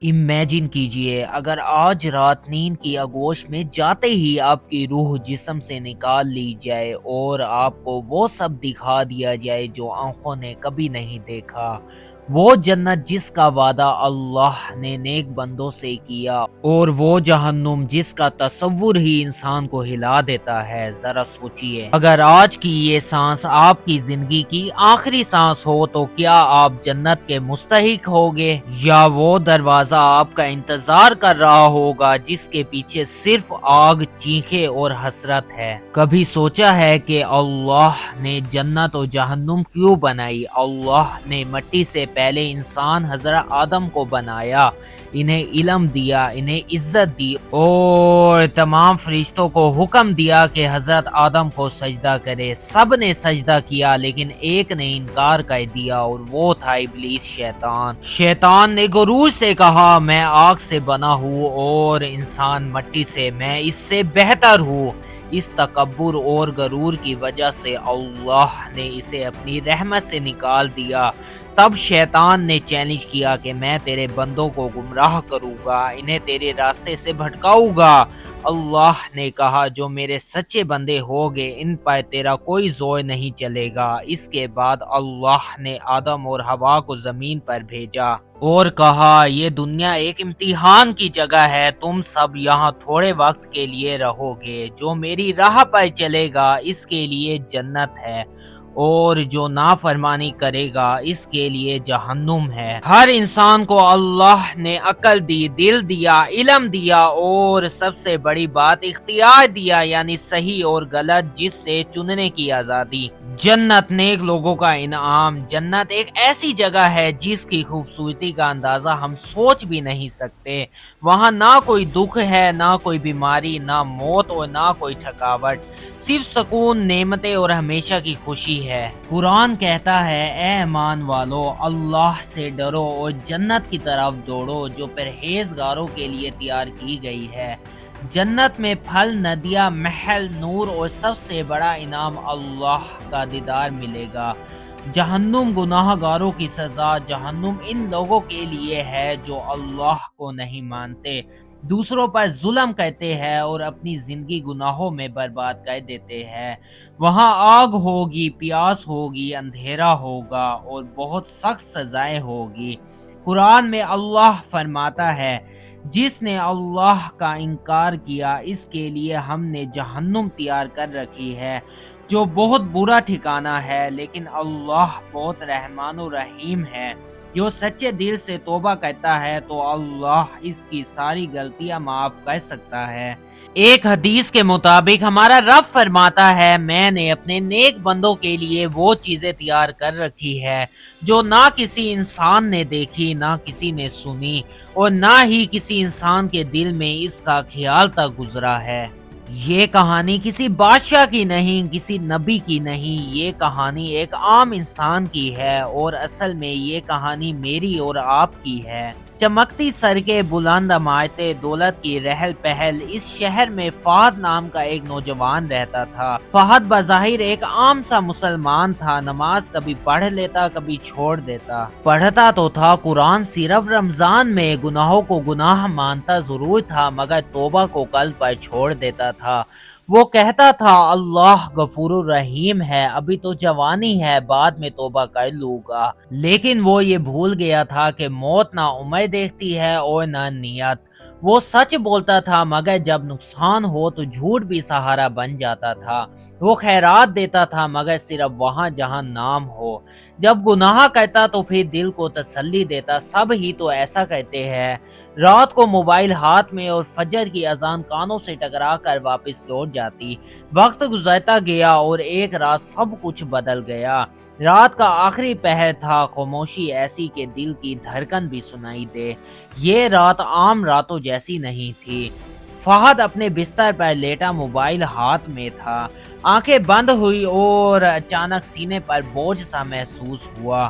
Imagine کیجئے اگر آج رات نیند کی آغوش میں جاتے ہی آپ کی روح جسم سے نکال لی جائے اور آپ کو وہ سب دکھا دیا جائے جو آنکھوں نے کبھی نہیں دیکھا، وہ جنت جس کا وعدہ اللہ نے نیک بندوں سے کیا اور وہ جہنم جس کا تصور ہی انسان کو ہلا دیتا ہے، ذرا سوچئے اگر آج کی یہ سانس آپ کی زندگی کی آخری سانس ہو تو کیا آپ جنت کے مستحق ہوگے یا وہ دروازہ آپ کا انتظار کر رہا ہوگا جس کے پیچھے صرف آگ، چیخیں اور حسرت ہے؟ کبھی سوچا ہے کہ اللہ نے جنت و جہنم کیوں بنائی؟ اللہ نے مٹی سے پہلے انسان حضرت آدم کو بنایا، انہیں علم دیا، انہیں عزت دی اور تمام فرشتوں کو حکم دیا کہ حضرت آدم کو سجدہ کرے۔ سب نے سجدہ کیا لیکن ایک نے انکار کر دیا اور وہ تھا ابلیس، شیطان۔ شیطان نے غرور سے کہا میں آگ سے بنا ہوں اور انسان مٹی سے، میں اس سے بہتر ہوں۔ اس تکبر اور غرور کی وجہ سے اللہ نے اسے اپنی رحمت سے نکال دیا۔ تب شیطان نے چیلنج کیا کہ میں تیرے بندوں کو گمراہ کروں گا، انہیں تیرے راستے سے بھٹکاؤں گا۔ اللہ نے کہا جو میرے سچے بندے ہوگے ان پر تیرا کوئی زور نہیں چلے گا۔ اس کے بعد اللہ نے آدم اور حوا کو زمین پر بھیجا اور کہا یہ دنیا ایک امتحان کی جگہ ہے، تم سب یہاں تھوڑے وقت کے لیے رہو گے، جو میری راہ پر چلے گا اس کے لیے جنت ہے اور جو نافرمانی کرے گا اس کے لیے جہنم ہے۔ ہر انسان کو اللہ نے عقل دی، دل دیا، علم دیا اور سب سے بڑی بات اختیار دیا، یعنی صحیح اور غلط جس سے چننے کی آزادی۔ جنت نیک لوگوں کا انعام۔ جنت ایک ایسی جگہ ہے جس کی خوبصورتی کا اندازہ ہم سوچ بھی نہیں سکتے۔ وہاں نہ کوئی دکھ ہے، نہ کوئی بیماری، نہ موت اور نہ کوئی تھکاوٹ، صرف سکون، نعمتیں اور ہمیشہ کی خوشی ہے۔ قرآن کہتا ہے اے ایمان والو اللہ سے ڈرو اور جنت کی طرف دوڑو جو پرہیزگاروں کے لیے تیار کی گئی ہے۔ جنت میں پھل، ندیاں، محل، نور اور سب سے بڑا انعام اللہ کا دیدار ملے گا۔ جہنم گناہ گاروں کی سزا۔ جہنم ان لوگوں کے لیے ہے جو اللہ کو نہیں مانتے، دوسروں پر ظلم کرتے ہیں اور اپنی زندگی گناہوں میں برباد کر دیتے ہیں۔ وہاں آگ ہوگی، پیاس ہوگی، اندھیرا ہوگا اور بہت سخت سزائیں ہوگی۔ قرآن میں اللہ فرماتا ہے جس نے اللہ کا انکار کیا اس کے لیے ہم نے جہنم تیار کر رکھی ہے جو بہت برا ٹھکانہ ہے، لیکن اللہ بہت رحمان و رحیم ہے۔ جو سچے دل سے توبہ کرتا ہے تو اللہ اس کی ساری غلطیاں معاف کر سکتا ہے۔ ایک حدیث کے مطابق ہمارا رب فرماتا ہے میں نے اپنے نیک بندوں کے لیے وہ چیزیں تیار کر رکھی ہے جو نہ کسی انسان نے دیکھی، نہ کسی نے سنی اور نہ ہی کسی انسان کے دل میں اس کا خیال تک گزرا ہے۔ یہ کہانی کسی بادشاہ کی نہیں، کسی نبی کی نہیں، یہ کہانی ایک عام انسان کی ہے اور اصل میں یہ کہانی میری اور آپ کی ہے۔ چمکتی سڑکیں، بلند عمارتیں، دولت کی رہل پہل۔ اس شہر میں فہد نام کا ایک نوجوان رہتا تھا۔ فہد بظاہر ایک عام سا مسلمان تھا، نماز کبھی پڑھ لیتا کبھی چھوڑ دیتا، پڑھتا تو تھا قرآن صرف رمضان میں، گناہوں کو گناہ مانتا ضرور تھا مگر توبہ کو قلب پر چھوڑ دیتا تھا۔ وہ کہتا تھا اللہ غفور الرحیم ہے، ابھی تو جوانی ہے، بعد میں توبہ کر لوں گا، لیکن وہ یہ بھول گیا تھا کہ موت نہ عمر دیکھتی ہے اور نہ نیت۔ وہ سچ بولتا تھا مگر جب نقصان ہو تو جھوٹ بھی سہارا بن جاتا تھا۔ وہ خیرات دیتا تھا مگر صرف وہاں جہاں نام ہو۔ جب گناہ کرتا تو پھر دل کو تسلی دیتا، سب ہی تو ایسا کرتے ہیں۔ رات کو موبائل ہاتھ میں اور فجر کی اذان کانوں سے ٹکرا کر واپس لوٹ جاتی۔ وقت گزرتا گیا اور ایک رات سب کچھ بدل گیا۔ رات کا آخری پہر تھا، خاموشی ایسی کہ دل کی دھڑکن بھی سنائی دے۔ یہ رات عام راتوں جیسی نہیں تھی۔ فہد اپنے بستر پر لیٹا، موبائل ہاتھ میں تھا، آنکھیں بند ہوئی اور اچانک سینے پر بوجھ سا محسوس ہوا۔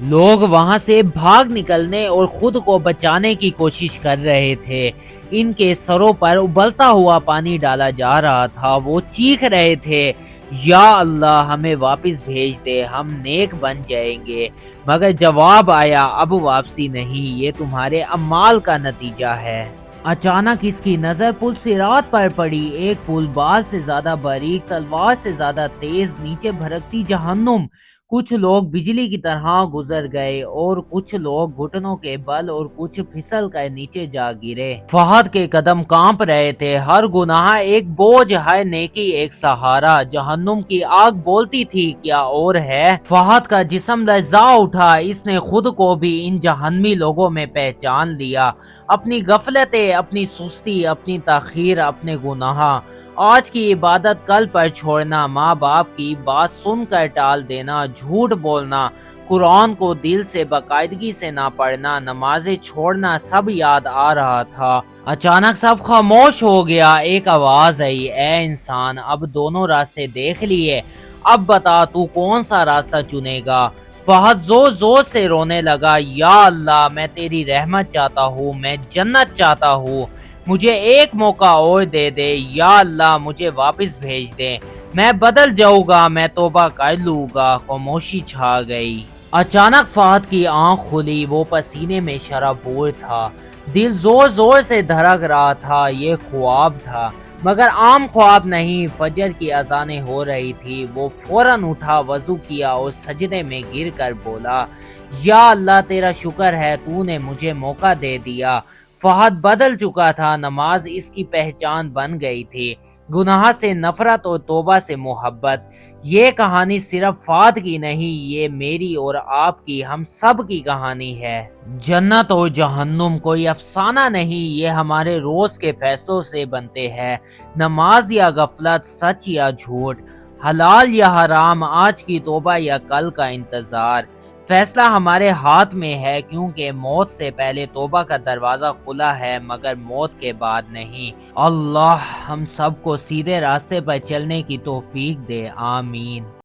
لوگ وہاں سے بھاگ نکلنے اور خود کو بچانے کی کوشش کر رہے تھے۔ ان کے سروں پر ابلتا ہوا پانی ڈالا جا رہا تھا۔ وہ چیخ رہے تھے، یا اللہ ہمیں واپس بھیج دے، ہم نیک بن جائیں گے۔ مگر جواب آیا، اب واپسی نہیں، یہ تمہارے اعمال کا نتیجہ ہے۔ اچانک اس کی نظر پل صراط پر پڑی، ایک پل بال سے زیادہ باریک، تلوار سے زیادہ تیز، نیچے بھڑکتی جہنم۔ کچھ لوگ بجلی کی طرح گزر گئے اور کچھ لوگ گھٹنوں کے بل اور کچھ پھسل کر نیچے جا گرے۔ فہد کے قدم کانپ رہے تھے، ہر گناہ ایک بوجھ، ہر نیکی ایک سہارا۔ جہنم کی آگ بولتی تھی، کیا اور ہے؟ فہد کا جسم لرزا اٹھا، اس نے خود کو بھی ان جہنمی لوگوں میں پہچان لیا۔ اپنی غفلتیں، اپنی سستی، اپنی تاخیر، اپنے گناہ، آج کی عبادت کل پر چھوڑنا، ماں باپ کی بات سن کر ٹال دینا، جھوٹ بولنا، قرآن کو دل سے باقاعدگی سے نہ پڑھنا، نمازیں چھوڑنا، سب یاد آ رہا تھا۔ اچانک سب خاموش ہو گیا۔ ایک آواز آئی، اے انسان، اب دونوں راستے دیکھ لیے، اب بتا تو کون سا راستہ چنے گا؟ فہد زور زور سے رونے لگا، یا اللہ میں تیری رحمت چاہتا ہوں، میں جنت چاہتا ہوں، مجھے ایک موقع اور دے دے، یا اللہ مجھے واپس بھیج دے، میں بدل جاؤں گا، میں توبہ کر لوں گا۔ خاموشی چھا گئی۔ اچانک فہد کی آنکھ کھلی، وہ پسینے میں شرابور تھا، دل زور زور سے دھڑک رہا تھا، یہ خواب تھا مگر عام خواب نہیں۔ فجر کی اذانیں ہو رہی تھی، وہ فوراً اٹھا، وضو کیا اور سجدے میں گر کر بولا، یا اللہ تیرا شکر ہے، تو نے مجھے موقع دے دیا۔ فہد بدل چکا تھا، نماز اس کی پہچان بن گئی تھی، گناہ سے نفرت اور توبہ سے محبت۔ یہ کہانی صرف فہد کی نہیں، یہ میری اور آپ کی، ہم سب کی کہانی ہے۔ جنت اور جہنم کوئی افسانہ نہیں، یہ ہمارے روز کے فیصلوں سے بنتے ہیں، نماز یا غفلت، سچ یا جھوٹ، حلال یا حرام، آج کی توبہ یا کل کا انتظار۔ فیصلہ ہمارے ہاتھ میں ہے، کیونکہ موت سے پہلے توبہ کا دروازہ کھلا ہے مگر موت کے بعد نہیں۔ اللہ ہم سب کو سیدھے راستے پر چلنے کی توفیق دے، آمین۔